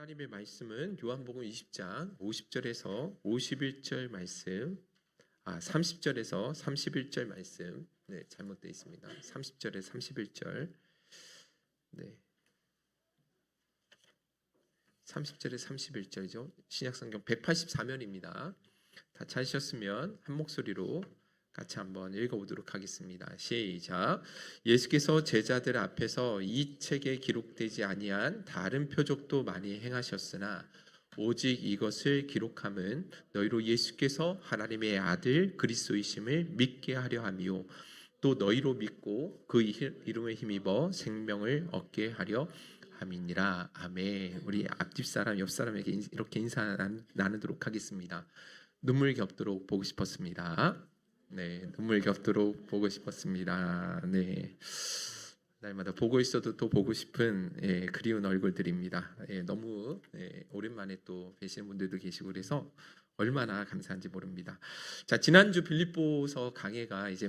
하나님의 말씀은 요한복음 20장 50절에서 51절 말씀, 30절에서 31절 말씀, 잘못되어 있습니다. 30절에 31절, 30절에 31절이죠. 신약성경 184면입니다. 다 찾으셨으면 한 목소리로 같이 한번 읽어보도록 하겠습니다. 시작. 예수께서 제자들 앞에서 이 책에 기록되지 아니한 다른 표적도 많이 행하셨으나 오직 이것을 기록함은 너희로 예수께서 하나님의 아들 그리스도이심을 믿게 하려 함이요 또 너희로 믿고 그 이름에 힘입어 생명을 얻게 하려 함이니라. 아멘. 우리 앞집 사람 옆 사람에게 이렇게 인사 나누도록 하겠습니다. 눈물 겹도록 보고 싶었습니다. 눈물 겹도록 보고 싶었습니다. 날마다 보고 있어도 또 보고 싶은 그리운 얼굴들입니다. 너무 오랜만에 또 뵈시는 분들도 계시고 그래서 얼마나 감사한지 모릅니다. 자, 지난주 빌립보서 강해가 이제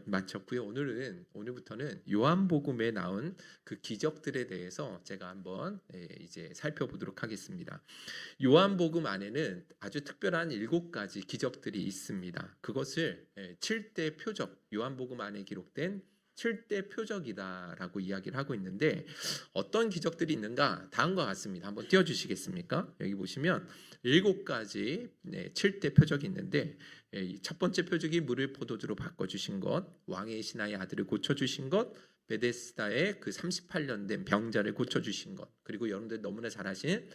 마쳤고요. 오늘부터는 요한복음에 나온 그 기적들에 대해서 제가 한번 이제 살펴보도록 하겠습니다. 요한복음 안에는 아주 특별한 7가지 기적들이 있습니다. 그것을 7대 표적, 요한복음 안에 기록된 7대 표적이다라고 이야기를 하고 있는데 어떤 기적들이 있는가? 다음과 같습니다. 한번 띄워주시겠습니까? 여기 보시면 7가지 7대 표적이 있는데 첫 번째 표적이 물을 포도주로 바꿔주신 것, 왕의 신하의 아들을 고쳐주신 것, 베데스다의 그 38년 된 병자를 고쳐주신 것, 그리고 여러분들 너무나 잘 아시는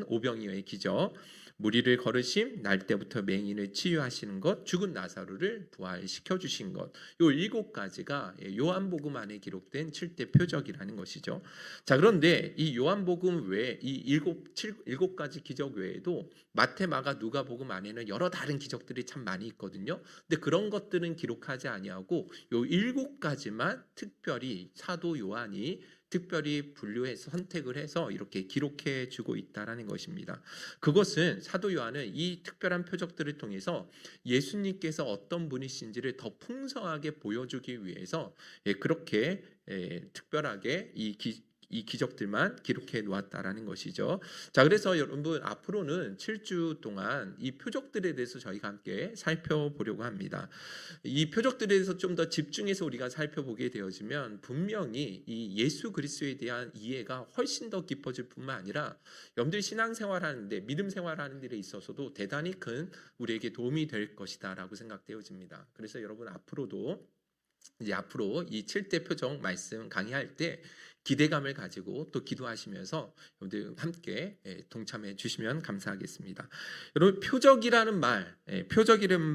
오병이어의 기적, 무리를 걸으심, 날 때부터 맹인을 치유하시는 것, 죽은 나사로를 부활시켜 주신 것, 요 7가지가 요한복음 안에 기록된 7대 표적이라는 것이죠. 자, 그런데 이 요한복음 외에 이 7가지 기적 외에도 마태, 마가, 누가복음 안에는 여러 다른 기적들이 참 많이 있거든요. 근데 그런 것들은 기록하지 아니하고 요 7가지만 특별히 사도 요한이 특별히 분류해서 선택을 해서 이렇게 기록해 주고 있다라는 것입니다. 그것은 사도 요한은 이 특별한 표적들을 통해서 예수님께서 어떤 분이신지를 더 풍성하게 보여주기 위해서 그렇게 특별하게 이 기적들만 기록해 놓았다라는 것이죠. 자, 그래서 여러분 앞으로는 7주 동안 이 표적들에 대해서 저희가 함께 살펴보려고 합니다. 이 표적들에 대해서 좀 더 집중해서 우리가 살펴보게 되어지면 분명히 이 예수 그리스도에 대한 이해가 훨씬 더 깊어질 뿐만 아니라 여러분들이 신앙생활하는데 믿음 생활하는 일에 있어서도 대단히 큰 우리에게 도움이 될 것이다라고 생각되어집니다. 그래서 여러분 앞으로 이 7대 표적 말씀 강의할 때 기대감을 가지고 또 기도하시면서 여러분들 함께 동참해 주시면 감사하겠습니다. 여러분 표적이라는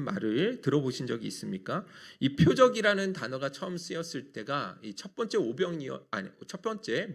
말을 들어보신 적이 있습니까? 이 표적이라는 단어가 처음 쓰였을 때가 이 첫 번째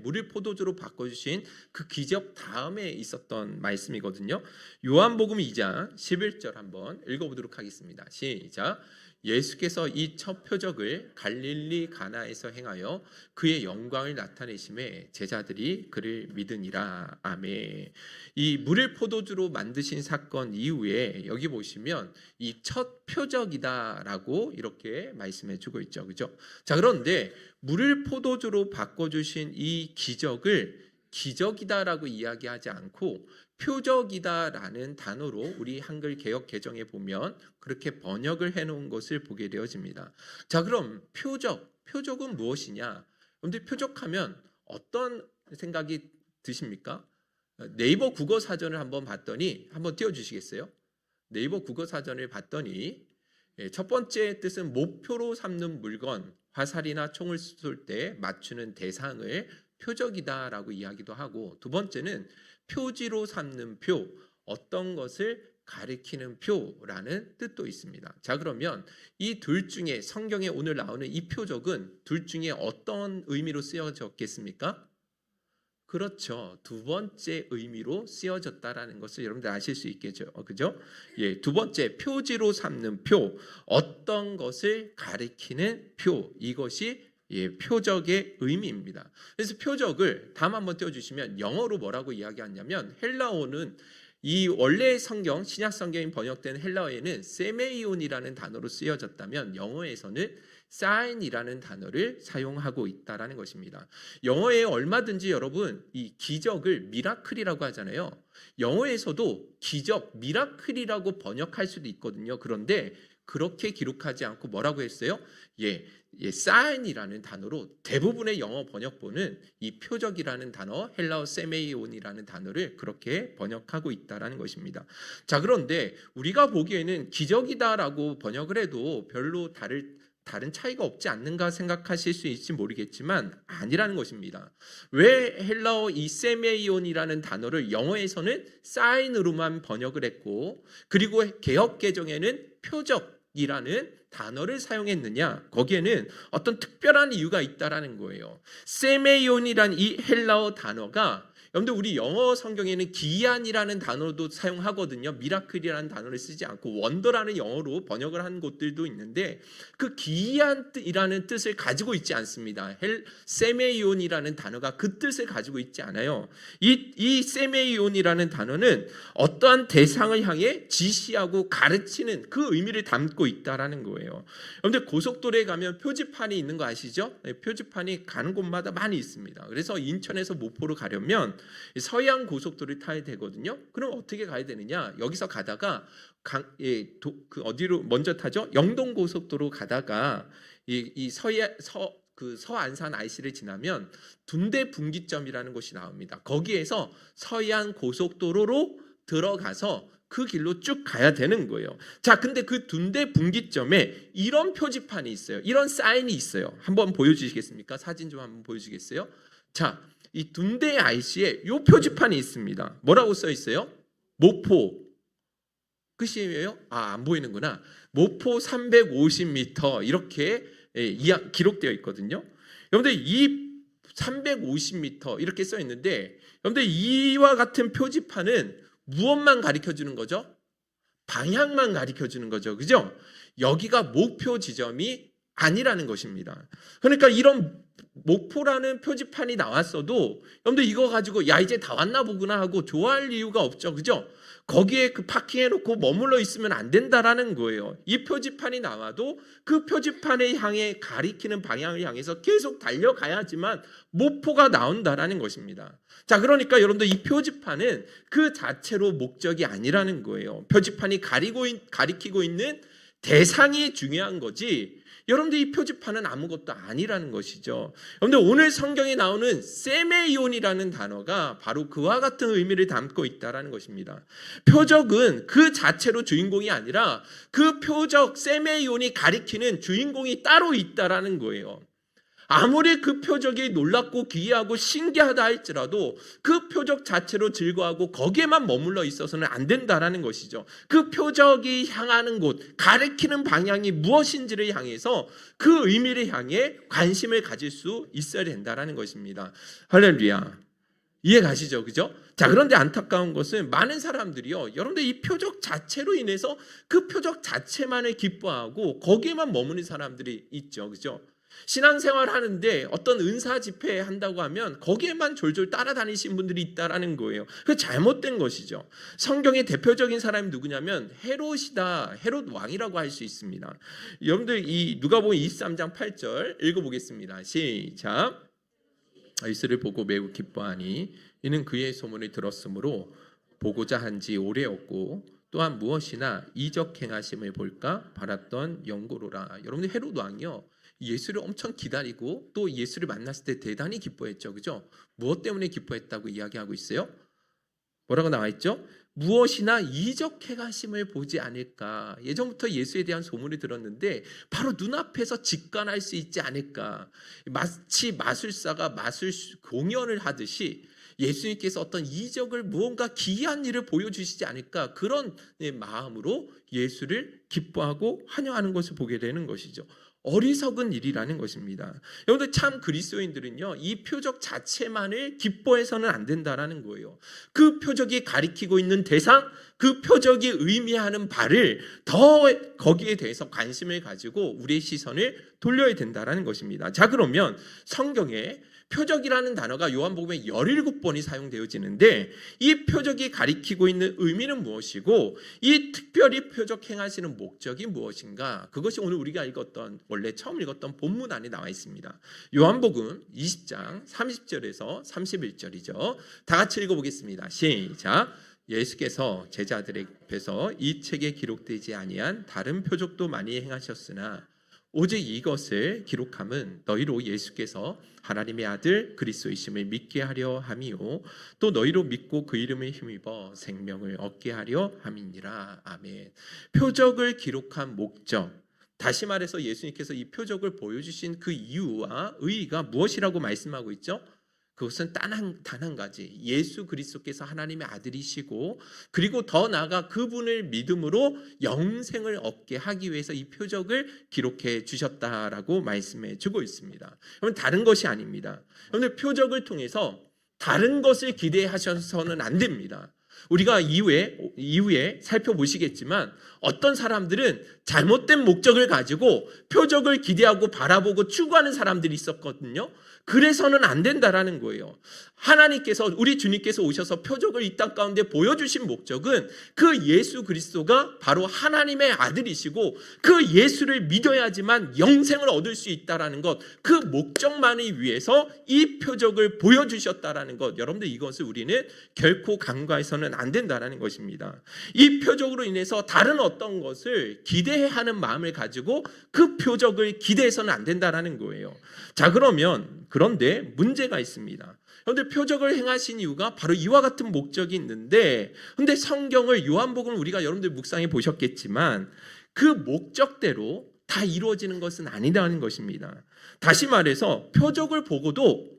물을 포도주로 바꿔주신 그 기적 다음에 있었던 말씀이거든요. 요한복음 2장 11절 한번 읽어보도록 하겠습니다. 시작. 예수께서 이 첫 표적을 갈릴리 가나에서 행하여 그의 영광을 나타내심에 제자들이 그를 믿으니라. 아멘. 이 물을 포도주로 만드신 사건 이후에 여기 보시면 이 첫 표적이다라고 이렇게 말씀해 주고 있죠. 그죠? 자, 그런데 물을 포도주로 바꿔주신 이 기적을 기적이다라고 이야기하지 않고 표적이다라는 단어로 우리 한글 개역 개정에 보면 그렇게 번역을 해놓은 것을 보게 되어집니다. 자, 그럼 표적은 무엇이냐? 여러분들 표적하면 어떤 생각이 드십니까? 네이버 국어 사전을 한번 봤더니 한번 띄워주시겠어요? 네이버 국어 사전을 봤더니 첫 번째 뜻은 목표로 삼는 물건, 화살이나 총을 쏠 때 맞추는 대상을 표적이다라고 이야기도 하고, 두 번째는 표지로 삼는 표, 어떤 것을 가리키는 표라는 뜻도 있습니다. 자, 그러면 이 둘 중에 성경에 오늘 나오는 이 표적은 둘 중에 어떤 의미로 쓰여졌겠습니까? 그렇죠. 두 번째 의미로 쓰여졌다라는 것을 여러분들 아실 수 있겠죠. 그죠? 두 번째 표지로 삼는 표, 어떤 것을 가리키는 표, 이것이 표적의 의미입니다. 그래서 표적을 다음 한번 띄워주시면 영어로 뭐라고 이야기하냐면 헬라어는 이 원래 성경 신약 성경이 번역된 헬라어에는 세메이온이라는 단어로 쓰여졌다면 영어에서는 sign이라는 단어를 사용하고 있다라는 것입니다. 영어에 얼마든지 여러분 이 기적을 미라클이라고 하잖아요. 영어에서도 기적, 미라클이라고 번역할 수도 있거든요. 그런데 그렇게 기록하지 않고 뭐라고 했어요? sign이라는 단어로 대부분의 영어 번역본은 이 표적이라는 단어, 헬라어 세메이온이라는 단어를 그렇게 번역하고 있다라는 것입니다. 자, 그런데 우리가 보기에는 기적이다라고 번역을 해도 별로 다른 차이가 없지 않는가 생각하실 수 있을지 모르겠지만 아니라는 것입니다. 왜 헬라어 이 세메이온이라는 단어를 영어에서는 사인으로만 번역을 했고 그리고 개역개정에는 표적이라는 단어를 사용했느냐? 거기에는 어떤 특별한 이유가 있다라는 거예요. 세메이온이란 이 헬라어 단어가 여러분들 우리 영어 성경에는 기이한이라는 단어도 사용하거든요. 미라클이라는 단어를 쓰지 않고 원더라는 영어로 번역을 한 곳들도 있는데 그 기이한이라는 뜻을 가지고 있지 않습니다. 세메이온이라는 단어가 그 뜻을 가지고 있지 않아요. 이 세메이온이라는 단어는 어떠한 대상을 향해 지시하고 가르치는 그 의미를 담고 있다라는 거예요. 여러분들 고속도로에 가면 표지판이 있는 거 아시죠? 표지판이 가는 곳마다 많이 있습니다. 그래서 인천에서 모포로 가려면 서해안 고속도로를 타야 되거든요. 그럼 어떻게 가야 되느냐? 여기서 가다가 어디로 먼저 타죠? 영동 고속도로 가다가 서안산 IC를 지나면 둔대 분기점이라는 곳이 나옵니다. 거기에서 서해안 고속도로로 들어가서 그 길로 쭉 가야 되는 거예요. 자, 근데 그 둔대 분기점에 이런 표지판이 있어요. 이런 사인이 있어요. 한번 보여주시겠습니까? 사진 좀 한번 보여주시겠어요? 자, 이 둔대 IC에 이 표지판이 있습니다. 뭐라고 써 있어요? 모포. 끝이에요? 안 보이는구나. 모포 350m 이렇게 기록되어 있거든요. 여러분들 이 350m 이렇게 써 있는데 여러분들 이와 같은 표지판은 무엇만 가르쳐 주는 거죠? 방향만 가르쳐 주는 거죠. 그죠? 여기가 목표 지점이 아니라는 것입니다. 그러니까 이런 목포라는 표지판이 나왔어도 여러분들 이거 가지고 야 이제 다 왔나 보구나 하고 좋아할 이유가 없죠. 그죠? 거기에 그 파킹해놓고 머물러 있으면 안 된다라는 거예요. 이 표지판이 나와도 그 표지판을 향해 가리키는 방향을 향해서 계속 달려가야지만 목포가 나온다라는 것입니다. 자, 그러니까 여러분들 이 표지판은 그 자체로 목적이 아니라는 거예요. 표지판이 가리키고 있는 대상이 중요한 거지 여러분들 이 표지판은 아무것도 아니라는 것이죠. 여러분들 오늘 성경에 나오는 세메이온이라는 단어가 바로 그와 같은 의미를 담고 있다는 것입니다. 표적은 그 자체로 주인공이 아니라 그 표적 세메이온이 가리키는 주인공이 따로 있다는 거예요. 아무리 그 표적이 놀랍고 기이하고 신기하다 할지라도 그 표적 자체로 즐거워하고 거기에만 머물러 있어서는 안 된다라는 것이죠. 그 표적이 향하는 곳, 가리키는 방향이 무엇인지를 향해서 그 의미를 향해 관심을 가질 수 있어야 된다라는 것입니다. 할렐루야. 이해 가시죠? 그죠? 자, 그런데 안타까운 것은 많은 사람들이요. 여러분들 이 표적 자체로 인해서 그 표적 자체만을 기뻐하고 거기에만 머무는 사람들이 있죠. 그죠? 신앙생활 하는데 어떤 은사 집회 한다고 하면 거기에만 졸졸 따라다니신 분들이 있다라는 거예요. 그게 잘못된 것이죠. 성경의 대표적인 사람이 누구냐면 헤롯이다. 헤롯 왕이라고 할 수 있습니다. 여러분들 이 누가복음 23장 8절 읽어보겠습니다. 시작. 이스를 보고 매우 기뻐하니 이는 그의 소문을 들었으므로 보고자 한지 오래였고 또한 무엇이나 이적 행하심을 볼까 바랐던 영고로라. 여러분들 헤롯 왕이요. 예수를 엄청 기다리고 또 예수를 만났을 때 대단히 기뻐했죠. 그죠? 무엇 때문에 기뻐했다고 이야기하고 있어요? 뭐라고 나와 있죠? 무엇이나 이적 행하심을 보지 않을까. 예전부터 예수에 대한 소문이 들었는데 바로 눈앞에서 직관할 수 있지 않을까. 마치 마술사가 마술 공연을 하듯이 예수님께서 어떤 이적을 무언가 기이한 일을 보여주시지 않을까. 그런 마음으로 예수를 기뻐하고 환영하는 것을 보게 되는 것이죠. 어리석은 일이라는 것입니다. 여러분들 참 그리스도인들은요, 이 표적 자체만을 기뻐해서는 안 된다라는 거예요. 그 표적이 가리키고 있는 대상, 그 표적이 의미하는 바를 더 거기에 대해서 관심을 가지고 우리의 시선을 돌려야 된다라는 것입니다. 자, 그러면 성경에 표적이라는 단어가 요한복음에 17번이 사용되어지는데 이 표적이 가리키고 있는 의미는 무엇이고 이 특별히 표적 행하시는 목적이 무엇인가? 그것이 오늘 우리가 읽었던 원래 처음 읽었던 본문 안에 나와 있습니다. 요한복음 20장 30절에서 31절이죠. 다 같이 읽어보겠습니다. 시작. 예수께서 제자들의 앞에서 이 책에 기록되지 아니한 다른 표적도 많이 행하셨으나 오직 이것을 기록함은 너희로 예수께서 하나님의 아들 그리스도이심을 믿게 하려 함이요 또 너희로 믿고 그 이름에 힘입어 생명을 얻게 하려 함이니라. 아멘. 표적을 기록한 목적, 다시 말해서 예수님께서 이 표적을 보여주신 그 이유와 의의가 무엇이라고 말씀하고 있죠? 그것은 단 한 가지, 예수 그리스도께서 하나님의 아들이시고 그리고 더 나아가 그분을 믿음으로 영생을 얻게 하기 위해서 이 표적을 기록해 주셨다라고 말씀해 주고 있습니다. 여러분, 다른 것이 아닙니다. 여러분, 표적을 통해서 다른 것을 기대하셔서는 안 됩니다. 우리가 이후에 살펴보시겠지만 어떤 사람들은 잘못된 목적을 가지고 표적을 기대하고 바라보고 추구하는 사람들이 있었거든요. 그래서는 안 된다라는 거예요. 하나님께서, 우리 주님께서 오셔서 표적을 이 땅 가운데 보여주신 목적은 그 예수 그리스도가 바로 하나님의 아들이시고 그 예수를 믿어야지만 영생을 얻을 수 있다라는 것, 그 목적만을 위해서 이 표적을 보여주셨다라는 것, 여러분들 이것을 우리는 결코 간과해서는 안 된다라는 것입니다. 이 표적으로 인해서 다른 어떤 것을 기대하는 마음을 가지고 그 표적을 기대해서는 안 된다라는 거예요. 자, 그런데 문제가 있습니다. 그런데 표적을 행하신 이유가 바로 이와 같은 목적이 있는데, 근데 성경을, 요한복음을 우리가 여러분들 묵상해 보셨겠지만 그 목적대로 다 이루어지는 것은 아니라는 것입니다. 다시 말해서 표적을 보고도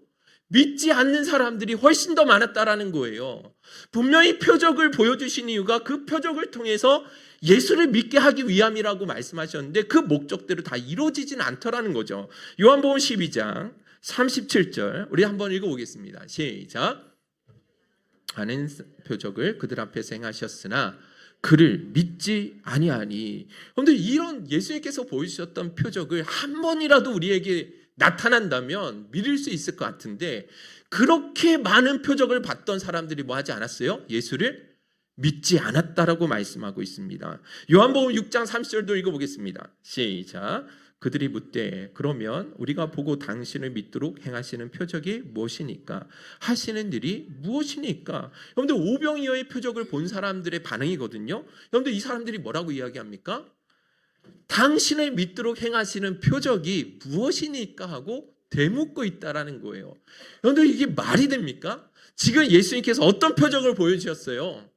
믿지 않는 사람들이 훨씬 더 많았다라는 거예요. 분명히 표적을 보여주신 이유가 그 표적을 통해서 예수를 믿게 하기 위함이라고 말씀하셨는데 그 목적대로 다 이루어지진 않더라는 거죠. 요한복음 12장 37절 우리 한번 읽어보겠습니다. 시작. 많은 표적을 그들 앞에서 행하셨으나 그를 믿지 아니하니. 그런데 이런 예수님께서 보여주셨던 표적을 한 번이라도 우리에게 나타난다면 믿을 수 있을 것 같은데, 그렇게 많은 표적을 봤던 사람들이 뭐 하지 않았어요? 예수를 믿지 않았다라고 말씀하고 있습니다. 요한복음 6장 30절도 읽어보겠습니다. 시작. 그들이 묻되 그러면 우리가 보고 당신을 믿도록 행하시는 표적이 무엇이니까? 하시는 일이 무엇이니까? 여러분들 오병이어의 표적을 본 사람들의 반응이거든요. 여러분들 이 사람들이 뭐라고 이야기합니까? 당신을 믿도록 행하시는 표적이 무엇이니까 하고 되묻고 있다라는 거예요. 여러분들 이게 말이 됩니까? 지금 예수님께서 어떤 표적을 보여주셨어요?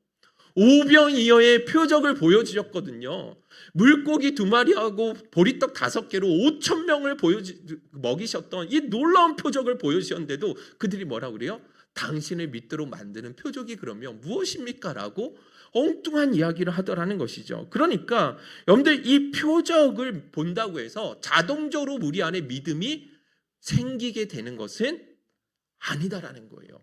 오병이어의 표적을 보여주셨거든요. 물고기 2마리하고 보리떡 5개로 5,000명을 먹이셨던 이 놀라운 표적을 보여주셨는데도 그들이 뭐라고 그래요? 당신을 믿도록 만드는 표적이 그러면 무엇입니까? 라고 엉뚱한 이야기를 하더라는 것이죠. 그러니까 여러분들 이 표적을 본다고 해서 자동적으로 우리 안에 믿음이 생기게 되는 것은 아니다라는 거예요.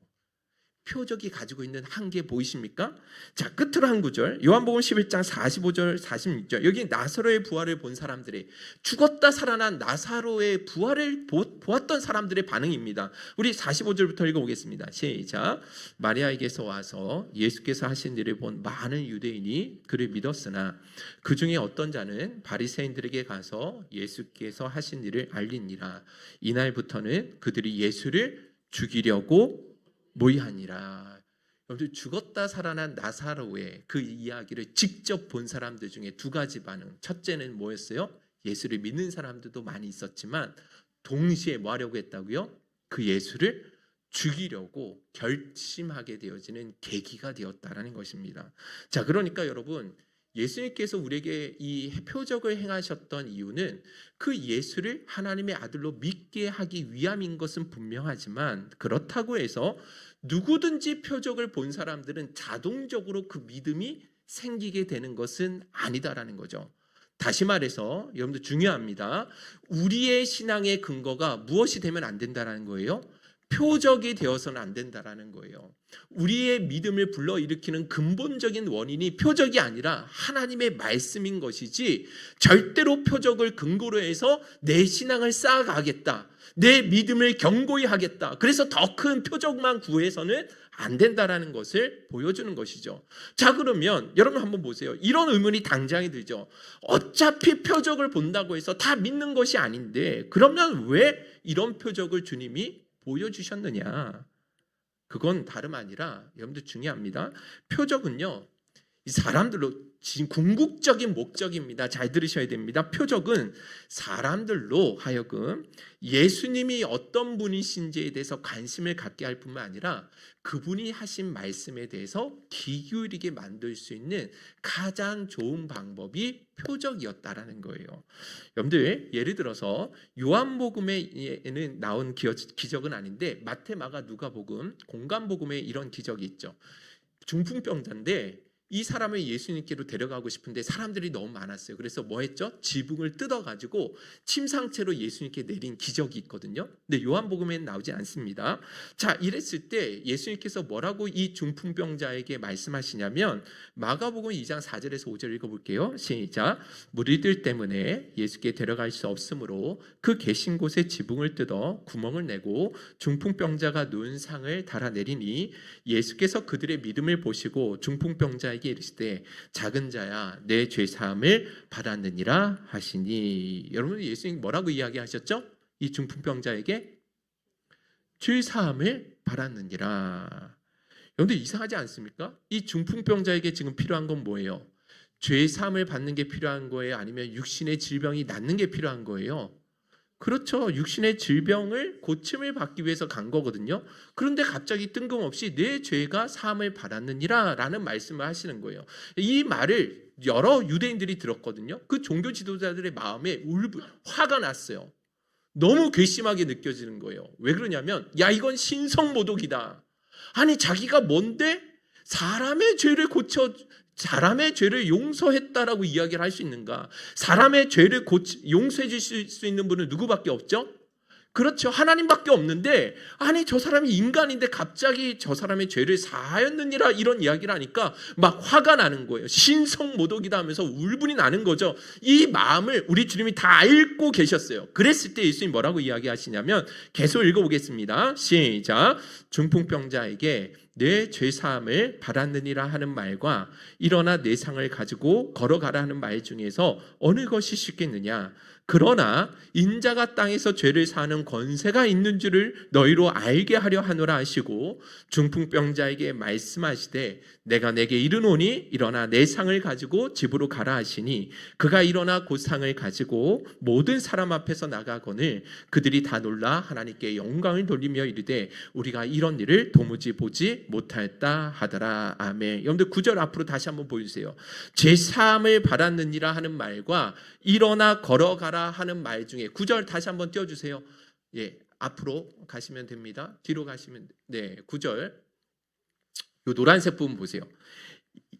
표적이 가지고 있는 한계 보이십니까? 자, 끝으로 한 구절, 요한복음 11장 45절 46절, 여기 나사로의 부활을 본 사람들의, 죽었다 살아난 나사로의 부활을 보았던 사람들의 반응입니다. 우리 45절부터 읽어보겠습니다. 시작. 마리아에게서 와서 예수께서 하신 일을 본 많은 유대인이 그를 믿었으나 그 중에 어떤 자는 바리새인들에게 가서 예수께서 하신 일을 알리니라. 이날부터는 그들이 예수를 죽이려고 모이하니라. 여러분들, 죽었다 살아난 나사로의 그 이야기를 직접 본 사람들 중에 두 가지 반응. 첫째는 뭐였어요? 예수를 믿는 사람들도 많이 있었지만 동시에 뭐 하려고 했다고요? 그 예수를 죽이려고 결심하게 되어지는 계기가 되었다라는 것입니다. 자, 그러니까 여러분, 예수님께서 우리에게 이 표적을 행하셨던 이유는 그 예수를 하나님의 아들로 믿게 하기 위함인 것은 분명하지만, 그렇다고 해서 누구든지 표적을 본 사람들은 자동적으로 그 믿음이 생기게 되는 것은 아니다라는 거죠. 다시 말해서 여러분들 중요합니다. 우리의 신앙의 근거가 무엇이 되면 안 된다라는 거예요? 표적이 되어서는 안 된다라는 거예요. 우리의 믿음을 불러일으키는 근본적인 원인이 표적이 아니라 하나님의 말씀인 것이지, 절대로 표적을 근거로 해서 내 신앙을 쌓아가겠다, 내 믿음을 견고히 하겠다. 그래서 더 큰 표적만 구해서는 안 된다라는 것을 보여주는 것이죠. 자, 그러면 여러분 한번 보세요. 이런 의문이 당장이 들죠. 어차피 표적을 본다고 해서 다 믿는 것이 아닌데 그러면 왜 이런 표적을 주님이 보여주셨느냐? 그건 다름 아니라 여러분들 중요합니다. 표적은요, 이 사람들로 지금 궁극적인 목적입니다. 잘 들으셔야 됩니다. 표적은 사람들로 하여금 예수님이 어떤 분이신지에 대해서 관심을 갖게 할 뿐만 아니라 그분이 하신 말씀에 대해서 귀 기울이게 만들 수 있는 가장 좋은 방법이 표적이었다라는 거예요. 여러분들 예를 들어서 요한복음에는 나온 기적은 아닌데 마태, 마가, 누가복음, 공관복음에 이런 기적이 있죠. 중풍병자인데 이 사람을 예수님께로 데려가고 싶은데 사람들이 너무 많았어요. 그래서 뭐 했죠? 지붕을 뜯어가지고 침상채로 예수님께 내린 기적이 있거든요. 근데 요한복음에는 나오지 않습니다. 자, 이랬을 때 예수님께서 뭐라고 이 중풍병자에게 말씀하시냐면 마가복음 2장 4절에서 5절 읽어볼게요. 시작. 무리들 때문에 예수께 데려갈 수 없으므로 그 계신 곳에 지붕을 뜯어 구멍을 내고 중풍병자가 누운 상을 달아내리니 예수께서 그들의 믿음을 보시고 중풍병자에게 이르시되 작은 자야 내 죄 사함을 받았느니라 하시니. 여러분 예수님 뭐라고 이야기하셨죠? 이 중풍병자에게 죄 사함을 받았느니라. 여러분들 이상하지 않습니까? 이 중풍병자에게 지금 필요한 건 뭐예요? 죄 사함을 받는 게 필요한 거예요? 아니면 육신의 질병이 낫는 게 필요한 거예요? 그렇죠. 육신의 질병을 고침을 받기 위해서 간 거거든요. 그런데 갑자기 뜬금없이 내 죄가 사함을 받았느니라 라는 말씀을 하시는 거예요. 이 말을 여러 유대인들이 들었거든요. 그 종교 지도자들의 마음에 화가 났어요. 너무 괘씸하게 느껴지는 거예요. 왜 그러냐면 야, 이건 신성모독이다. 아니 자기가 뭔데 사람의 죄를 사람의 죄를 용서했다라고 이야기를 할 수 있는가? 사람의 죄를 용서해 주실 수 있는 분은 누구밖에 없죠? 그렇죠. 하나님밖에 없는데 아니 저 사람이 인간인데 갑자기 저 사람의 죄를 사하였느니라 이런 이야기를 하니까 막 화가 나는 거예요. 신성모독이다 하면서 울분이 나는 거죠. 이 마음을 우리 주님이 다 읽고 계셨어요. 그랬을 때 예수님이 뭐라고 이야기하시냐면 계속 읽어보겠습니다. 시작. 중풍병자에게 내 죄사함을 받았느니라 하는 말과 일어나 내 상을 가지고 걸어가라 하는 말 중에서 어느 것이 쉽겠느냐? 그러나 인자가 땅에서 죄를 사하는 권세가 있는 줄을 너희로 알게 하려 하노라 하시고 중풍병자에게 말씀하시되 내가 내게 이르노니 일어나 내 상을 가지고 집으로 가라 하시니 그가 일어나 그 상을 가지고 모든 사람 앞에서 나가거늘 그들이 다 놀라 하나님께 영광을 돌리며 이르되 우리가 이런 일을 도무지 보지 못하였다 하더라. 아멘. 여러분들 9절 앞으로 다시 한번 보여주세요. 제 사함을 받았느니라 하는 말과 일어나 걸어가라 하는 말 중에 9절 다시 한번 띄워주세요. 예, 앞으로 가시면 됩니다. 뒤로 가시면 네, 9절 요 노란색 부분 보세요.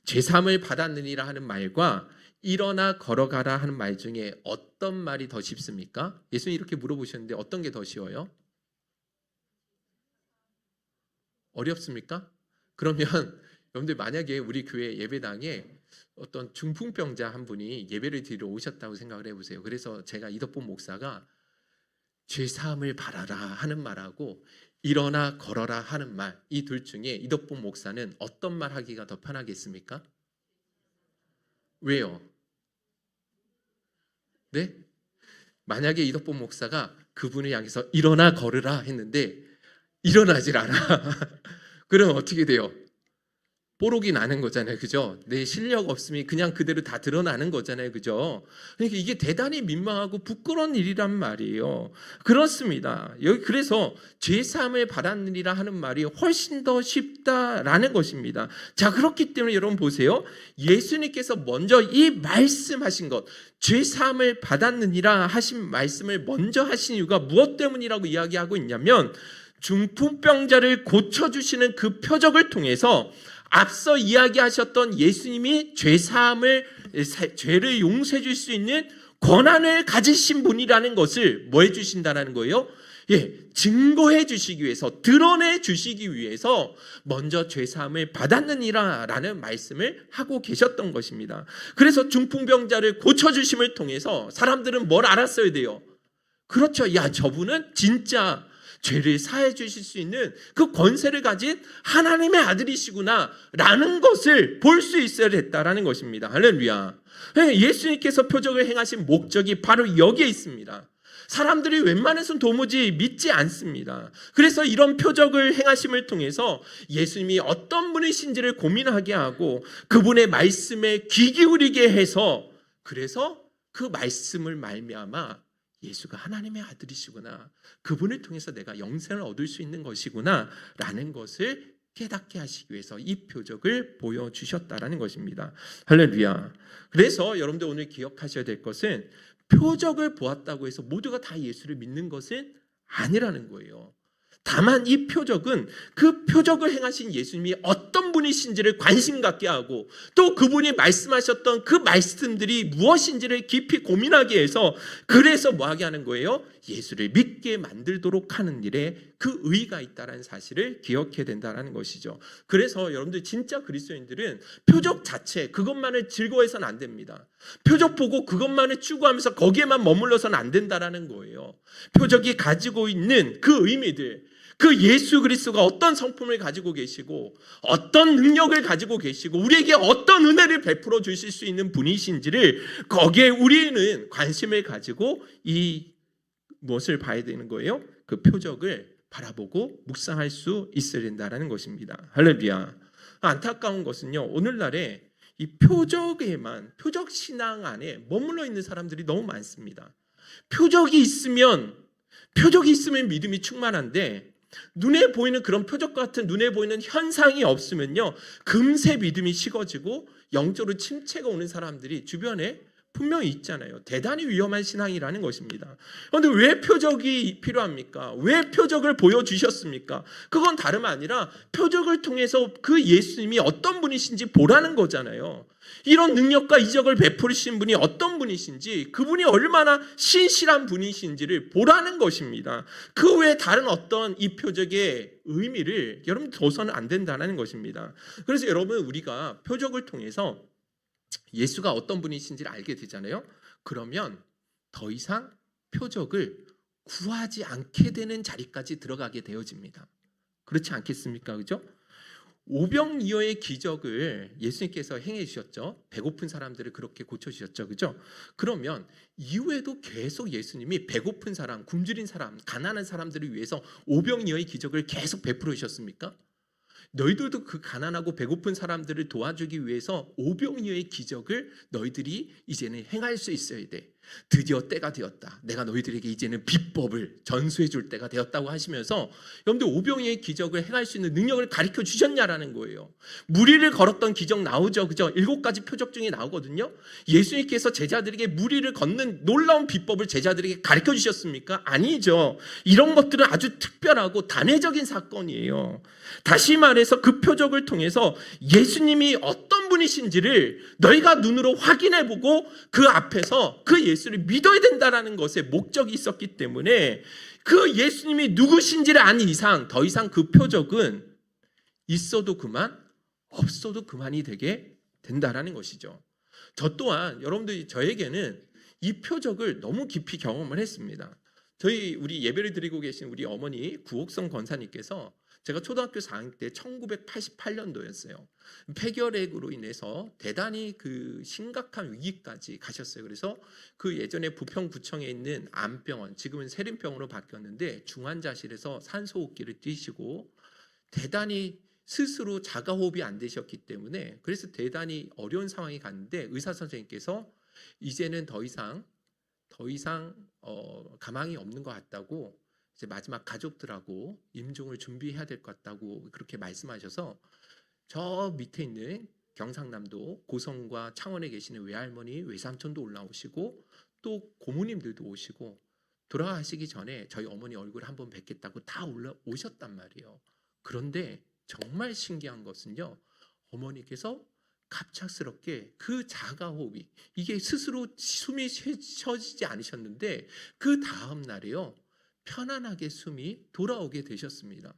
죄사함을 받았느니라 하는 말과 일어나 걸어가라 하는 말 중에 어떤 말이 더 쉽습니까? 예수님 이렇게 물어보셨는데 어떤 게 더 쉬워요? 어렵습니까? 그러면 여러분들 만약에 우리 교회 예배당에 어떤 중풍병자 한 분이 예배를 드리러 오셨다고 생각을 해보세요. 그래서 제가 이덕봉 목사가 죄사함을 바라라 하는 말하고 일어나 걸어라 하는 말, 이 둘 중에 이덕봉 목사는 어떤 말 하기가 더 편하겠습니까? 왜요? 네? 만약에 이덕봉 목사가 그분을 향해서 일어나 걸으라 했는데 일어나질 않아. 그럼 어떻게 돼요? 뽀록이 나는 거잖아요. 그죠? 내 실력 없음이 그냥 그대로 다 드러나는 거잖아요. 그죠? 그러니까 이게 대단히 민망하고 부끄러운 일이란 말이에요. 그렇습니다. 여기 그래서 죄사함을 받았느니라 하는 말이 훨씬 더 쉽다라는 것입니다. 자, 그렇기 때문에 여러분 보세요. 예수님께서 먼저 이 말씀하신 것, 죄사함을 받았느니라 하신 말씀을 먼저 하신 이유가 무엇 때문이라고 이야기하고 있냐면 중풍병자를 고쳐주시는 그 표적을 통해서 앞서 이야기하셨던 예수님이 죄를 용서해 줄 수 있는 권한을 가지신 분이라는 것을 뭐 해주신다는 거예요? 예, 증거해 주시기 위해서, 드러내 주시기 위해서 먼저 죄사함을 받았느니라 라는 말씀을 하고 계셨던 것입니다. 그래서 중풍병자를 고쳐주심을 통해서 사람들은 뭘 알았어야 돼요? 그렇죠. 야, 저분은 진짜 죄를 사해 주실 수 있는 그 권세를 가진 하나님의 아들이시구나 라는 것을 볼 수 있어야 됐다라는 것입니다. 할렐루야. 예수님께서 표적을 행하신 목적이 바로 여기에 있습니다. 사람들이 웬만해서는 도무지 믿지 않습니다. 그래서 이런 표적을 행하심을 통해서 예수님이 어떤 분이신지를 고민하게 하고 그분의 말씀에 귀 기울이게 해서, 그래서 그 말씀을 말미암아 예수가 하나님의 아들이시구나, 그분을 통해서 내가 영생을 얻을 수 있는 것이구나 라는 것을 깨닫게 하시기 위해서 이 표적을 보여주셨다라는 것입니다. 할렐루야. 그래서 여러분들 오늘 기억하셔야 될 것은, 표적을 보았다고 해서 모두가 다 예수를 믿는 것은 아니라는 거예요. 다만 이 표적은 그 표적을 행하신 예수님이 어떤 분이신지를 관심 갖게 하고, 또 그분이 말씀하셨던 그 말씀들이 무엇인지를 깊이 고민하게 해서, 그래서 뭐하게 하는 거예요? 예수를 믿게 만들도록 하는 일에 그 의의가 있다는 사실을 기억해야 된다는 것이죠. 그래서 여러분들 진짜 그리스도인들은 표적 자체 그것만을 즐거워해서는 안 됩니다. 표적 보고 그것만을 추구하면서 거기에만 머물러서는 안 된다는 거예요. 표적이 가지고 있는 그 의미들, 그 예수 그리스도가 어떤 성품을 가지고 계시고 어떤 능력을 가지고 계시고 우리에게 어떤 은혜를 베풀어 주실 수 있는 분이신지를, 거기에 우리는 관심을 가지고 이 무엇을 봐야 되는 거예요? 그 표적을 바라보고 묵상할 수 있어야 된다는 것입니다. 할렐루야. 안타까운 것은요, 오늘날에 이 표적에만, 표적 신앙 안에 머물러 있는 사람들이 너무 많습니다. 표적이 있으면 믿음이 충만한데, 눈에 보이는 그런 표적 같은 눈에 보이는 현상이 없으면요, 금세 믿음이 식어지고 영적으로 침체가 오는 사람들이 주변에 분명히 있잖아요. 대단히 위험한 신앙이라는 것입니다. 그런데 왜 표적이 필요합니까? 왜 표적을 보여주셨습니까? 그건 다름 아니라 표적을 통해서 그 예수님이 어떤 분이신지 보라는 거잖아요. 이런 능력과 이적을 베푸신 분이 어떤 분이신지, 그분이 얼마나 신실한 분이신지를 보라는 것입니다. 그 외에 다른 어떤 이 표적의 의미를 여러분 둬서는 안 된다는 것입니다. 그래서 여러분, 우리가 표적을 통해서 예수가 어떤 분이신지를 알게 되잖아요. 그러면 더 이상 표적을 구하지 않게 되는 자리까지 들어가게 되어집니다. 그렇지 않겠습니까? 그죠? 오병이어의 기적을 예수님께서 행해 주셨죠. 배고픈 사람들을 그렇게 고쳐 주셨죠. 그죠? 그러면 이후에도 계속 예수님이 배고픈 사람, 굶주린 사람, 가난한 사람들을 위해서 오병이어의 기적을 계속 베풀어 주셨습니까? 너희들도 그 가난하고 배고픈 사람들을 도와주기 위해서 오병이어의 기적을 너희들이 이제는 행할 수 있어야 돼. 드디어 때가 되었다. 내가 너희들에게 이제는 비법을 전수해 줄 때가 되었다고 하시면서, 여러분들 오병이어의 기적을 행할 수 있는 능력을 가르쳐 주셨냐라는 거예요. 무리를 걸었던 기적 나오죠. 그죠? 7가지 표적 중에 나오거든요. 예수님께서 제자들에게 무리를 걷는 놀라운 비법을 제자들에게 가르쳐 주셨습니까? 아니죠. 이런 것들은 아주 특별하고 단회적인 사건이에요. 다시 말해서 그 표적을 통해서 예수님이 어떤 분이신지를 너희가 눈으로 확인해보고 그 앞에서 그 예수를 믿어야 된다는 것에 목적이 있었기 때문에, 그 예수님이 누구신지를 아는 이상 더 이상 그 표적은 있어도 그만, 없어도 그만이 되게 된다는 것이죠. 저 또한 여러분들이, 저에게는 이 표적을 너무 깊이 경험을 했습니다. 우리 예배를 드리고 계신 우리 어머니 구옥성 권사님께서, 제가 초등학교 4학년 때 1988년도였어요. 폐결핵으로 인해서 대단히 그 심각한 위기까지 가셨어요. 그래서 그 예전에 부평구청에 있는 암병원, 지금은 세림병원으로 바뀌었는데 중환자실에서 산소호흡기를 뛰시고, 대단히 스스로 자가호흡이 안 되셨기 때문에, 그래서 대단히 어려운 상황이 갔는데, 의사 선생님께서 이제는 더 이상 가망이 없는 것 같다고, 이제 마지막 가족들하고 임종을 준비해야 될 것 같다고 그렇게 말씀하셔서, 저 밑에 있는 경상남도 고성과 창원에 계시는 외할머니, 외삼촌도 올라오시고 또 고모님들도 오시고, 돌아가시기 전에 저희 어머니 얼굴 한번 뵙겠다고 다 올라오셨단 말이에요. 그런데 정말 신기한 것은요, 어머니께서 갑작스럽게 그 자가호흡이, 이게 스스로 숨이 쉬어지지 않으셨는데 그 다음 날에요, 편안하게 숨이 돌아오게 되셨습니다.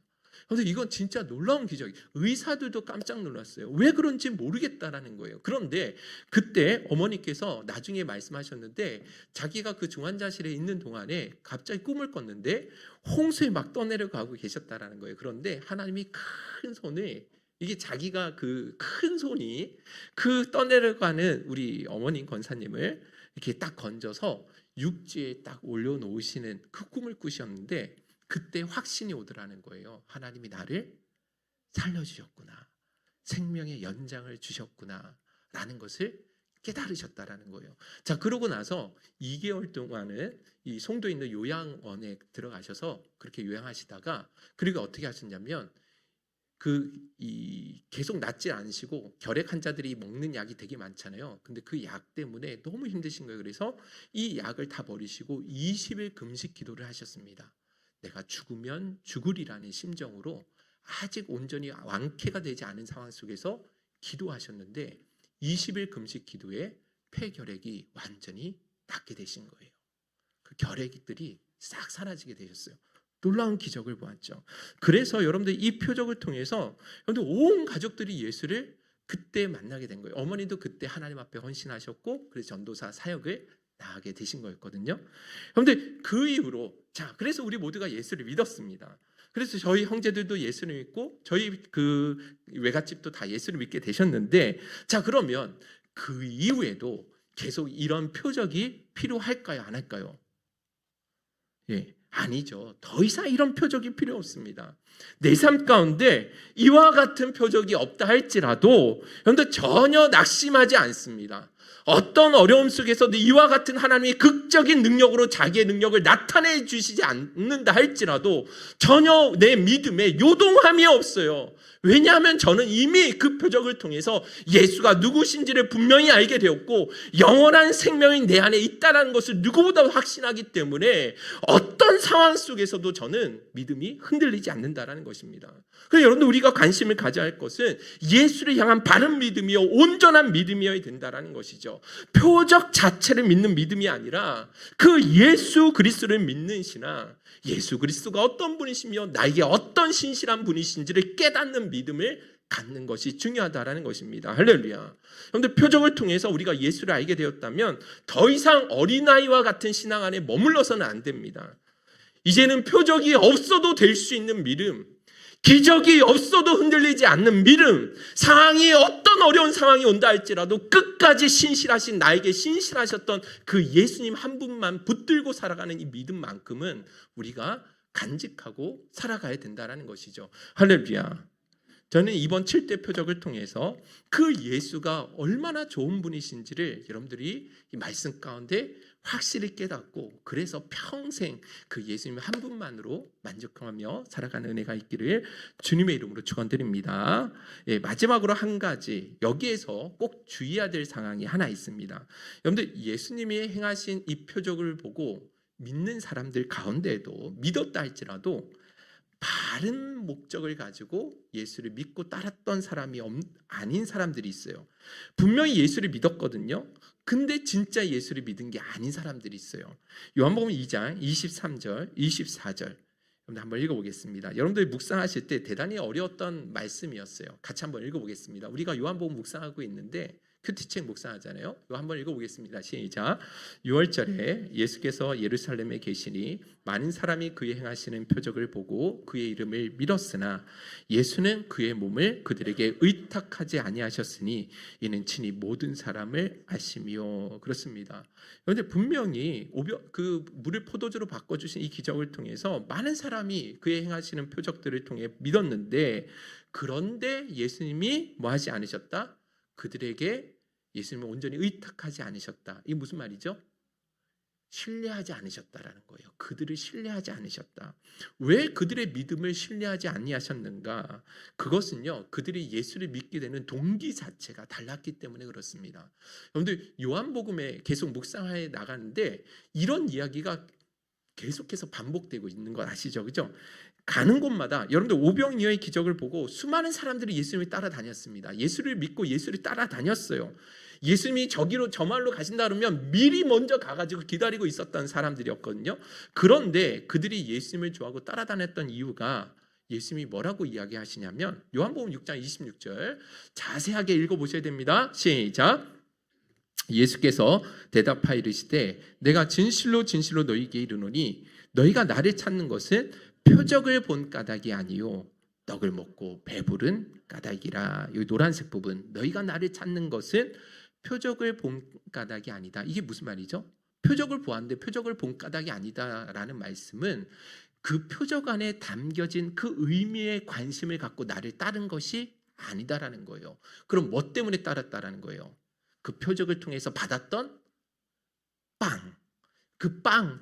그런데 이건 진짜 놀라운 기적이에요. 의사들도 깜짝 놀랐어요. 왜 그런지 모르겠다라는 거예요. 그런데 그때 어머니께서 나중에 말씀하셨는데 자기가 그 중환자실에 있는 동안에 갑자기 꿈을 꿨는데 홍수에 막 떠내려가고 계셨다라는 거예요. 그런데 하나님이 큰 손을, 이게 자기가 그 큰 손이 그 떠내려가는 우리 어머님 권사님을 이렇게 딱 건져서 육지에 딱 올려놓으시는 그 꿈을 꾸셨는데 그때 확신이 오더라는 거예요. 하나님이 나를 살려주셨구나, 생명의 연장을 주셨구나 라는 것을 깨달으셨다라는 거예요. 자, 그러고 나서 2개월 동안은 이 송도에 있는 요양원에 들어가셔서 그렇게 요양하시다가, 그리고 어떻게 하셨냐면 계속 낫지 않으시고 결핵 환자들이 먹는 약이 되게 많잖아요. 근데 그 약 때문에 너무 힘드신 거예요. 그래서 이 약을 다 버리시고 20일 금식 기도를 하셨습니다. 내가 죽으면 죽으리라는 심정으로 아직 온전히 완쾌가 되지 않은 상황 속에서 기도하셨는데 20일 금식 기도에 폐결핵이 완전히 낫게 되신 거예요. 그 결핵들이 싹 사라지게 되셨어요. 놀라운 기적을 보았죠. 그래서 여러분들 이 표적을 통해서 여러분들 온 가족들이 예수를 그때 만나게 된 거예요. 어머니도 그때 하나님 앞에 헌신하셨고 그래서 전도사 사역을 나가게 되신 거였거든요. 그런데 그 이후로, 자, 그래서 우리 모두가 예수를 믿었습니다. 그래서 저희 형제들도 예수를 믿고 저희 그 외갓집도 다 예수를 믿게 되셨는데, 자, 그러면 그 이후에도 계속 이런 표적이 필요할까요? 안 할까요? 예, 아니죠. 더 이상 이런 표적이 필요 없습니다. 내 삶 가운데 이와 같은 표적이 없다 할지라도 그런데 전혀 낙심하지 않습니다. 어떤 어려움 속에서도 이와 같은 하나님의 극적인 능력으로 자기의 능력을 나타내 주시지 않는다 할지라도 전혀 내 믿음에 요동함이 없어요. 왜냐하면 저는 이미 그 표적을 통해서 예수가 누구신지를 분명히 알게 되었고 영원한 생명이 내 안에 있다는 것을 누구보다 확신하기 때문에 어떤 상황 속에서도 저는 믿음이 흔들리지 않는다는 것입니다. 그래서 여러분들 우리가 관심을 가져야 할 것은 예수를 향한 바른 믿음이요 온전한 믿음이어야 된다는 것이죠. 표적 자체를 믿는 믿음이 아니라 그 예수 그리스도를 믿는 신앙, 예수 그리스도가 어떤 분이시며 나에게 어떤 신실한 분이신지를 깨닫는 믿음을 갖는 것이 중요하다라는 것입니다. 할렐루야. 그런데 표적을 통해서 우리가 예수를 알게 되었다면 더 이상 어린아이와 같은 신앙 안에 머물러서는 안 됩니다. 이제는 표적이 없어도 될 수 있는 믿음, 기적이 없어도 흔들리지 않는 믿음, 상황이 어떤 어려운 상황이 온다 할지라도 끝까지 신실하신, 나에게 신실하셨던 그 예수님 한 분만 붙들고 살아가는 이 믿음만큼은 우리가 간직하고 살아가야 된다는 것이죠. 할렐루야. 저는 이번 7대 표적을 통해서 그 예수가 얼마나 좋은 분이신지를 여러분들이 이 말씀 가운데 확실히 깨닫고 그래서 평생 그 예수님 한 분만으로 만족하며 살아가는 은혜가 있기를 주님의 이름으로 축원드립니다. 예, 마지막으로 한 가지 여기에서 꼭 주의해야 될 상황이 하나 있습니다. 여러분들 예수님이 행하신 이 표적을 보고 믿는 사람들 가운데에도 믿었다 할지라도 바른 목적을 가지고 예수를 믿고 따랐던 사람이 아닌 사람들이 있어요. 분명히 예수를 믿었거든요. 근데 진짜 예수를 믿은 게 아닌 사람들이 있어요. 요한복음 2장 23절, 24절 한번 읽어보겠습니다. 여러분들이 묵상하실 때 대단히 어려웠던 말씀이었어요. 같이 한번 읽어보겠습니다. 우리가 요한복음 묵상하고 있는데 큐티책 묵상하잖아요. 이거 한번 읽어보겠습니다. 시작. 6월절에 예수께서 예루살렘에 계시니 많은 사람이 그의 행하시는 표적을 보고 그의 이름을 믿었으나 예수는 그의 몸을 그들에게 의탁하지 아니하셨으니 이는 친히 모든 사람을 아시며. 그렇습니다. 그런데 분명히 그 물을 포도주로 바꿔주신 이 기적을 통해서 많은 사람이 그의 행하시는 표적들을 통해 믿었는데, 그런데 예수님이 뭐 하지 않으셨다? 그들에게 예수님을 온전히 의탁하지 않으셨다. 이게 무슨 말이죠? 신뢰하지 않으셨다라는 거예요. 그들을 신뢰하지 않으셨다. 왜 그들의 믿음을 신뢰하지 아니하셨는가? 그것은요, 그들이 예수를 믿게 되는 동기 자체가 달랐기 때문에 그렇습니다. 여러분들 요한복음에 계속 묵상해 나가는데 이런 이야기가 계속해서 반복되고 있는 거 아시죠? 그죠? 가는 곳마다 여러분들 오병이어의 기적을 보고 수많은 사람들이 예수님을 따라다녔습니다. 예수를 믿고 예수를 따라다녔어요. 예수님이 저기로 저 마을로 가신다 그러면 미리 먼저 가가지고 기다리고 있었던 사람들이었거든요. 그런데 그들이 예수님을 좋아하고 따라다녔던 이유가 예수님이 뭐라고 이야기하시냐면 요한복음 6장 26절 자세하게 읽어보셔야 됩니다. 시작. 예수께서 대답하여 이르시되 내가 진실로 진실로 너희에게 이르노니 너희가 나를 찾는 것은 표적을 본 까닭이 아니요 떡을 먹고 배부른 까닭이라. 이 노란색 부분, 너희가 나를 찾는 것은 표적을 본 까닭이 아니다. 이게 무슨 말이죠? 표적을 보았는데 표적을 본 까닭이 아니다라는 말씀은 그 표적 안에 담겨진 그 의미에 관심을 갖고 나를 따른 것이 아니다라는 거예요. 그럼 뭐 때문에 따랐다라는 거예요? 그 표적을 통해서 받았던 빵, 그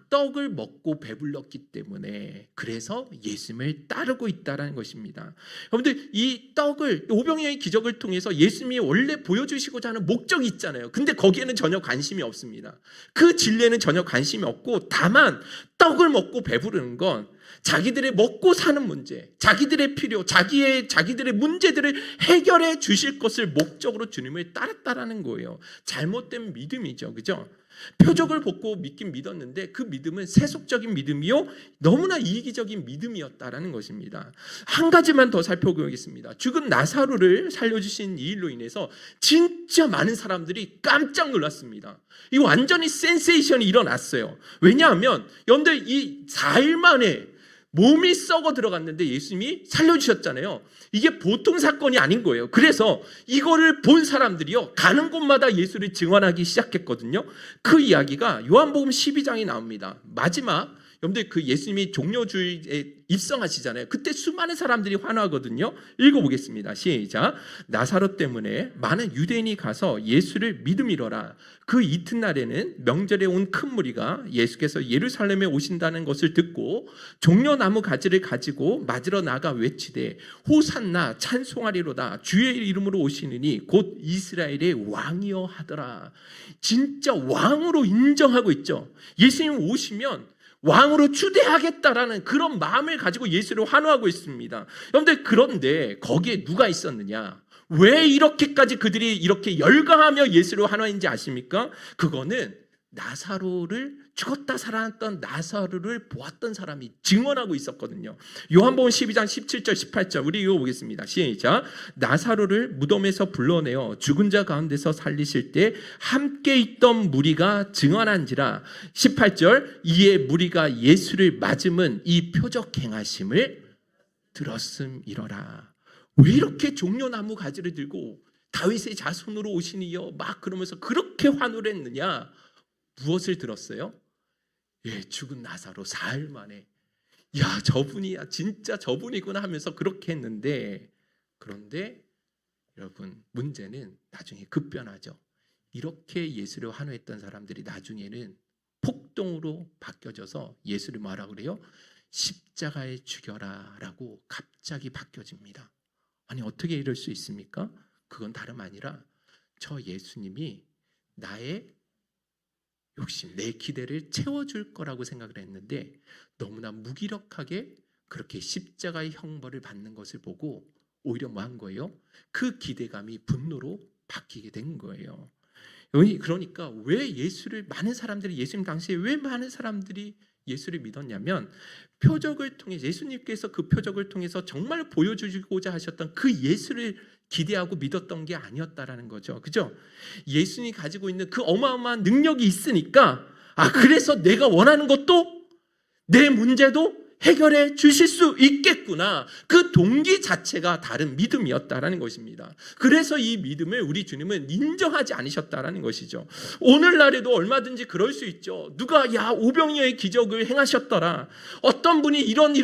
떡을 먹고 배불렀기 때문에 그래서 예수님을 따르고 있다는 것입니다. 여러분들, 이 떡을, 오병이어의 기적을 통해서 예수님이 원래 보여주시고자 하는 목적이 있잖아요. 근데 거기에는 전혀 관심이 없습니다. 그 진리에는 전혀 관심이 없고, 다만 떡을 먹고 배부르는 건 자기들의 먹고 사는 문제, 자기들의 필요, 자기들의 문제들을 해결해 주실 것을 목적으로 주님을 따랐다라는 거예요. 잘못된 믿음이죠. 그죠? 표적을 보고 믿긴 믿었는데 그 믿음은 세속적인 믿음이요 너무나 이기적인 믿음이었다라는 것입니다. 한 가지만 더 살펴보겠습니다. 죽은 나사로를 살려주신 이 일로 인해서 진짜 많은 사람들이 깜짝 놀랐습니다. 이거 완전히 센세이션이 일어났어요. 왜냐하면 여러분들, 이 4일 만에 몸이 썩어 들어갔는데 예수님이 살려주셨잖아요. 이게 보통 사건이 아닌 거예요. 그래서 이거를 본 사람들이요 가는 곳마다 예수를 증언하기 시작했거든요. 그 이야기가 요한복음 12장에 나옵니다. 마지막, 여러분들, 그 예수님이 종려주일에 입성하시잖아요. 그때 수많은 사람들이 환호하거든요. 읽어보겠습니다. 시작. 나사로 때문에 많은 유대인이 가서 예수를 믿음이러라. 그 이튿날에는 명절에 온 큰 무리가 예수께서 예루살렘에 오신다는 것을 듣고 종려나무 가지를 가지고 맞으러 나가 외치되 호산나 찬송하리로다. 주의 이름으로 오시느니 곧 이스라엘의 왕이여 하더라. 진짜 왕으로 인정하고 있죠. 예수님 오시면 왕으로 추대하겠다라는 그런 마음을 가지고 예수를 환호하고 있습니다. 여러분들, 그런데 거기에 누가 있었느냐? 왜 이렇게까지 그들이 이렇게 열광하며 예수를 환호했는지 아십니까? 그거는 나사로를, 죽었다 살아났던 나사로를 보았던 사람이 증언하고 있었거든요. 요한복음 12장 17절 18절 우리 읽어보겠습니다. 시작. 나사로를 무덤에서 불러내어 죽은 자 가운데서 살리실 때 함께 있던 무리가 증언한지라. 18절 이에 무리가 예수를 맞음은 이 표적 행하심을 들었음이러라. 왜 이렇게 종려나무 가지를 들고 다윗의 자손으로 오시니여 막 그러면서 그렇게 환호를 했느냐? 무엇을 들었어요? 예, 죽은 나사로 4일 만에, 야, 저분이야, 진짜 저분이구나 하면서 그렇게 했는데, 그런데 여러분, 문제는 나중에 급변하죠. 이렇게 예수를 환호했던 사람들이 나중에는 폭동으로 바뀌어져서 예수를 뭐라고 그래요? 십자가에 죽여라 라고 갑자기 바뀌어집니다. 아니, 어떻게 이럴 수 있습니까? 그건 다름 아니라 저 예수님이 나의 욕심, 내 기대를 채워줄 거라고 생각을 했는데 너무나 무기력하게 그렇게 십자가의 형벌을 받는 것을 보고 오히려 뭐 한 거예요? 그 기대감이 분노로 바뀌게 된 거예요. 그러니까 왜 많은 사람들이, 예수님 당시에 왜 많은 사람들이 예수를 믿었냐면 표적을 통해, 예수님께서 그 표적을 통해서 정말 보여주시고자 하셨던 그 예수를 기대하고 믿었던 게 아니었다라는 거죠. 그죠? 예수님이 가지고 있는 그 어마어마한 능력이 있으니까, 그래서 내가 원하는 것도 내 문제도 해결해 주실 수 있겠구나. 그 동기 자체가 다른 믿음이었다라는 것입니다. 그래서 이 믿음을 우리 주님은 인정하지 않으셨다라는 것이죠. 오늘날에도 얼마든지 그럴 수 있죠. 누가 오병이어의 기적을 행하셨더라. 어떤 분이 이런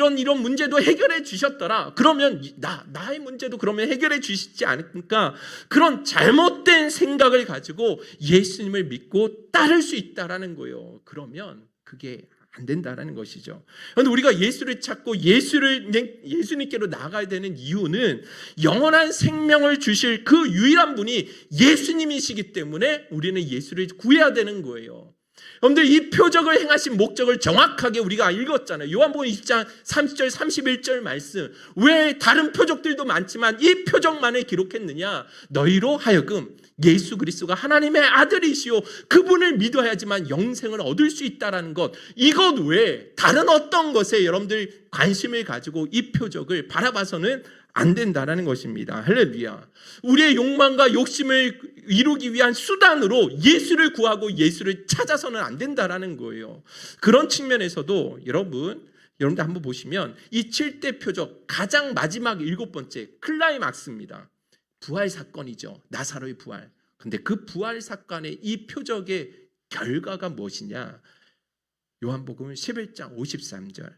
문제도 해결해 주셨더라. 그러면 나의 문제도 그러면 해결해 주시지 않을까? 그런 잘못된 생각을 가지고 예수님을 믿고 따를 수 있다라는 거예요. 그러면 그게 안 된다라는 것이죠. 그런데 우리가 예수를 찾고 예수님께로 나가야 되는 이유는 영원한 생명을 주실 그 유일한 분이 예수님이시기 때문에 우리는 예수를 구해야 되는 거예요. 여러분들, 이 표적을 행하신 목적을 정확하게 우리가 읽었잖아요. 요한복음 20장 30절 31절 말씀. 왜 다른 표적들도 많지만 이 표적만을 기록했느냐? 너희로 하여금 예수 그리스도가 하나님의 아들이시오, 그분을 믿어야지만 영생을 얻을 수 있다는 것, 이것 외에 다른 어떤 것에 여러분들 관심을 가지고 이 표적을 바라봐서는 안 된다는 것입니다. 할렐루야. 우리의 욕망과 욕심을 이루기 위한 수단으로 예수를 구하고 예수를 찾아서는 안 된다는 거예요. 그런 측면에서도 여러분들 한번 보시면 이 7대 표적 가장 마지막 7번째 클라이막스입니다. 부활 사건이죠. 나사로의 부활. 근데 그 부활 사건의 이 표적의 결과가 무엇이냐? 요한복음 11장 53절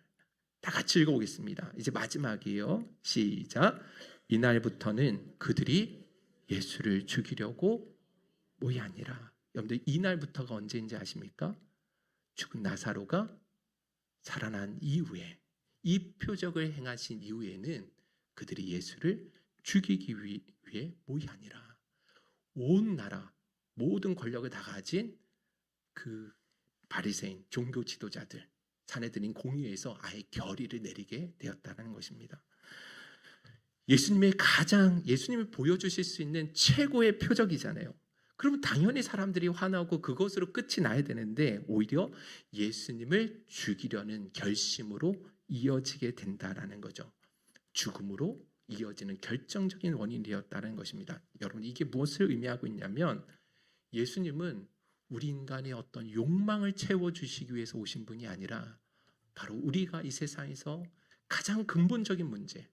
다 같이 읽어보겠습니다. 이제 마지막이에요. 시작. 이날부터는 그들이 예수를 죽이려고 모이하니라. 여러분들 이날부터가 언제인지 아십니까? 죽은 나사로가 살아난 이후에, 이 표적을 행하신 이후에는 그들이 예수를 죽이기 위해 모이하니라. 온 나라 모든 권력을 다 가진 그 바리새인 종교 지도자들, 사내들인 공의회에서 아예 결의를 내리게 되었다는 것입니다. 예수님이 보여주실 수 있는 최고의 표적이잖아요. 그러면 당연히 사람들이 화나고 그것으로 끝이 나야 되는데 오히려 예수님을 죽이려는 결심으로 이어지게 된다라는 거죠. 죽음으로 이어지는 결정적인 원인이 되었다는 것입니다. 여러분, 이게 무엇을 의미하고 있냐면 예수님은 우리 인간의 어떤 욕망을 채워주시기 위해서 오신 분이 아니라 바로 우리가 이 세상에서 가장 근본적인 문제,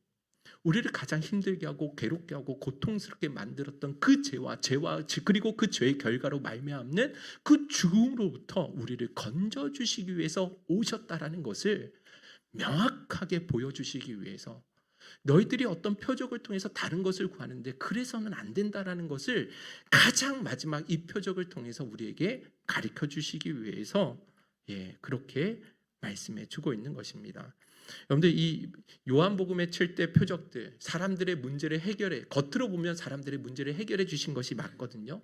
우리를 가장 힘들게 하고 괴롭게 하고 고통스럽게 만들었던 그 죄와 그리고 그 죄의 결과로 말미암는 그 죽음으로부터 우리를 건져주시기 위해서 오셨다라는 것을 명확하게 보여주시기 위해서, 너희들이 어떤 표적을 통해서 다른 것을 구하는데 그래서는 안 된다라는 것을 가장 마지막 이 표적을 통해서 우리에게 가르쳐 주시기 위해서 그렇게 말씀해 주고 있는 것입니다. 여러분들, 이 요한복음의 7대 표적들, 사람들의 문제를 겉으로 보면 사람들의 문제를 해결해 주신 것이 맞거든요.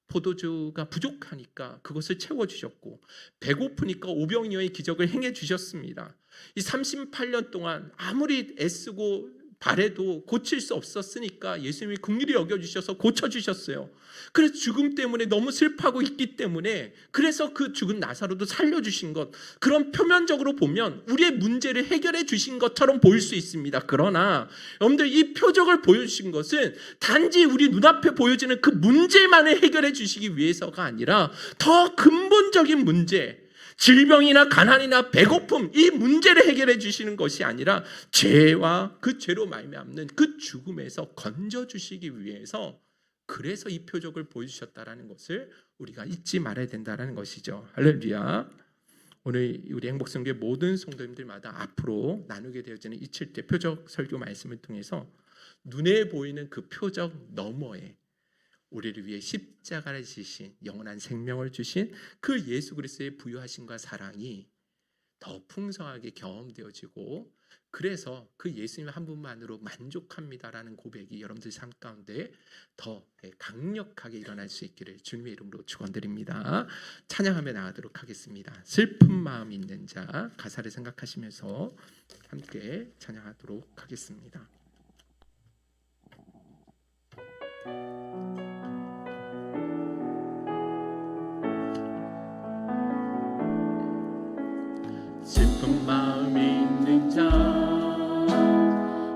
포도주가 부족하니까 그것을 채워주셨고, 배고프니까 오병이어의 기적을 행해 주셨습니다. 이 38년 동안 아무리 애쓰고 바래도 고칠 수 없었으니까 예수님이 긍휼히 여겨주셔서 고쳐주셨어요. 그래서 죽음 때문에 너무 슬퍼하고 있기 때문에, 그래서 그 죽은 나사로도 살려주신 것, 그런 표면적으로 보면 우리의 문제를 해결해 주신 것처럼 보일 수 있습니다. 그러나 여러분들, 이 표적을 보여주신 것은 단지 우리 눈앞에 보여지는 그 문제만을 해결해 주시기 위해서가 아니라 더 근본적인 문제, 질병이나 가난이나 배고픔, 이 문제를 해결해 주시는 것이 아니라 죄와 그 죄로 말미암는 그 죽음에서 건져주시기 위해서, 그래서 이 표적을 보여주셨다는 것을 우리가 잊지 말아야 된다는 것이죠. 할렐루야. 오늘 우리 행복성교회 모든 성도님들마다 앞으로 나누게 되어지는 이 7대 표적 설교 말씀을 통해서 눈에 보이는 그 표적 너머에 우리를 위해 십자가를 지신, 영원한 생명을 주신 그 예수 그리스도의 부유하심과 사랑이 더 풍성하게 경험되어지고, 그래서 그 예수님 한 분만으로 만족합니다라는 고백이 여러분들 삶 가운데 더 강력하게 일어날 수 있기를 주님의 이름으로 축원드립니다. 찬양하며 나가도록 하겠습니다. 슬픈 마음 있는 자, 가사를 생각하시면서 함께 찬양하도록 하겠습니다. 슬픈 마음 있는 자,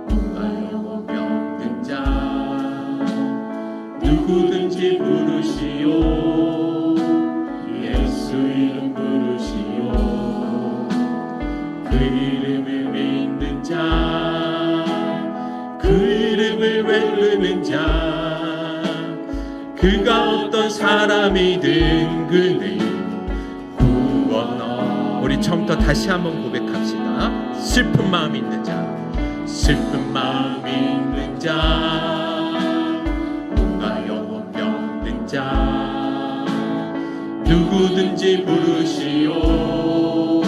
뭔가 영혼 병든 자, 누구든지 부르시오, 예수 이름 부르시오. 그 이름을 믿는 자, 그 이름을 외르는 자, 그가 어떤 사람이든 그를 구원하오. 우리 처음부터 다시 한번 고백합시다. 슬픈 마음 있는 자, 슬픈 마음 있는 자, 뭔가 영혼 병든 자, 누구든지 부르시오,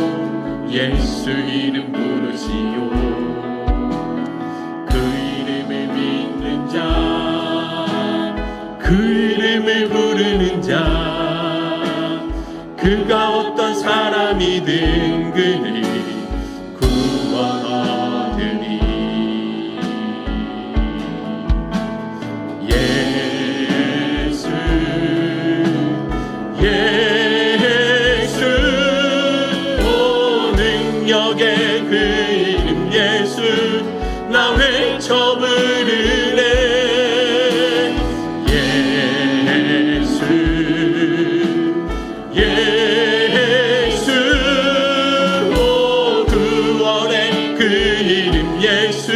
예수 이름 부르시오. 그 이름을 믿는 자, 그 이름을 부르는 자, 그가 어떤 사람이든 그를 구원하리니. 예수 나 외쳐 부르네. 예수 예수 오 구원의 그 이름 예수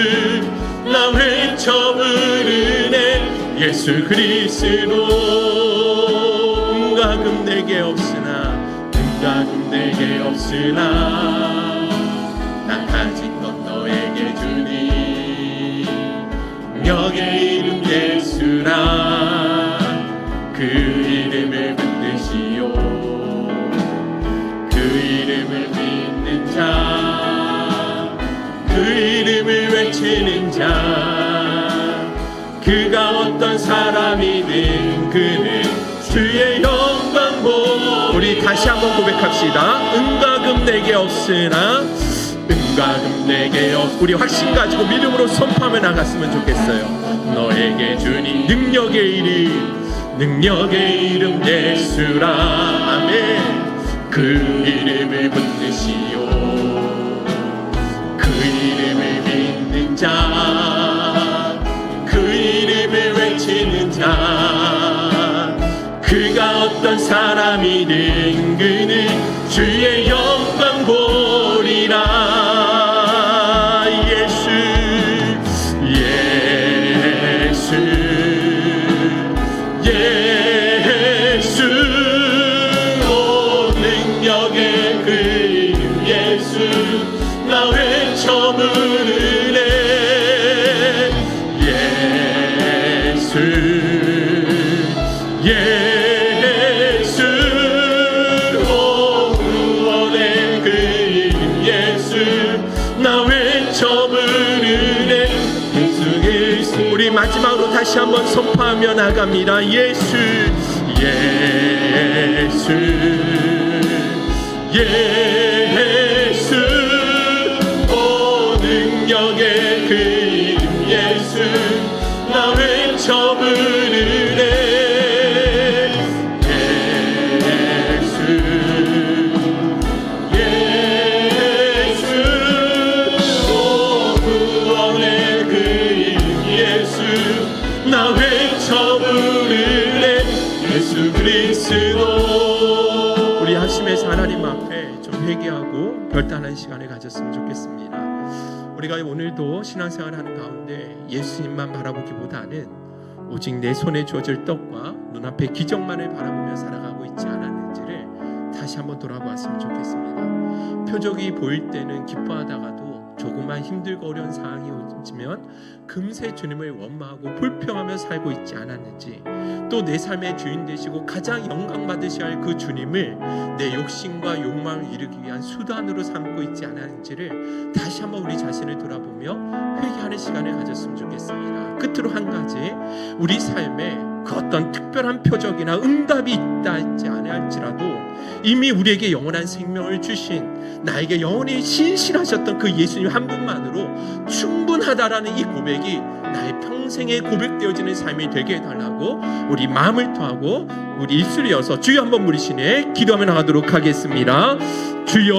나 외쳐 부르네. 예수 그리스도 은과 금 내게 없으나 은과 금 내게 없으나 나 가진 것 너에게 주니 능력의 이름 예수라. 그 이름을 붙드시오. 그 이름을 믿는 자, 그 이름을 외치는 자, 그가 어떤 사람이든 그는 주의 영광 보. 우리 다시 한번 고백합시다. 은과 금 내게 없으나 은과 금 내게 없. 우리 확신 가지고 믿음으로 선포하며 나갔으면 좋겠어요. 너에게 주니 능력의 이름 능력의 이름 예수라. 아멘. 그 이름을 붙드시오. 그 이름을 믿는 자, 그 이름을 외치는 자, 그가 어떤 사람이든 그는 주의 영광 보리라. 예수 예수 예수 오 능력의 그 이름 예수 나 외쳐 부르네. 예수 예수 오 구원의 그 이름 예수 나 외쳐 부르네. 예수 그리스도. 우리 마지막으로 다시 한번 선포하며 나갑니다. 예수 예수 예수 오 능력의 그 이름 예수 나 외쳐 부르네. 예수 예수 오 구원의 그 이름 예수 나 외쳐 부르네. 예수 그리스도. 우리 합심해서 하나님 앞에 좀 회개하고 결단하는 시간을 가졌으면 좋겠습니다. 우리가 오늘도 신앙생활 하는 가운데 예수님만 바라보기보다는 오직 내 손에 주어질 떡과 눈앞의 기적만을 바라보며 살아가고 있지 않았는지를 다시 한번 돌아보았으면 좋겠습니다. 표적이 보일 때는 기뻐하다가도 조그만 힘들고 어려운 상황이 오지면 금세 주님을 원망하고 불평하며 살고 있지 않았는지, 또 내 삶의 주인 되시고 가장 영광 받으셔야 할 그 주님을 내 욕심과 욕망을 이루기 위한 수단으로 삼고 있지 않았는지를 다시 한번 우리 자신을 돌아보며 회개하는 시간을 가졌으면 좋겠습니다. 끝으로 한 가지, 우리 삶에 그 어떤 특별한 표적이나 응답이 있다 했지 않을지라도 이미 우리에게 영원한 생명을 주신, 나에게 영원히 신실하셨던 그 예수님 한 분만으로 충분하다라는 이 고백이 나의 평생에 고백되어지는 삶이 되게 해달라고 우리 마음을 토하고 우리 입술을 이어서 주여 한번 부르시네 기도하며 나가도록 하겠습니다. 주여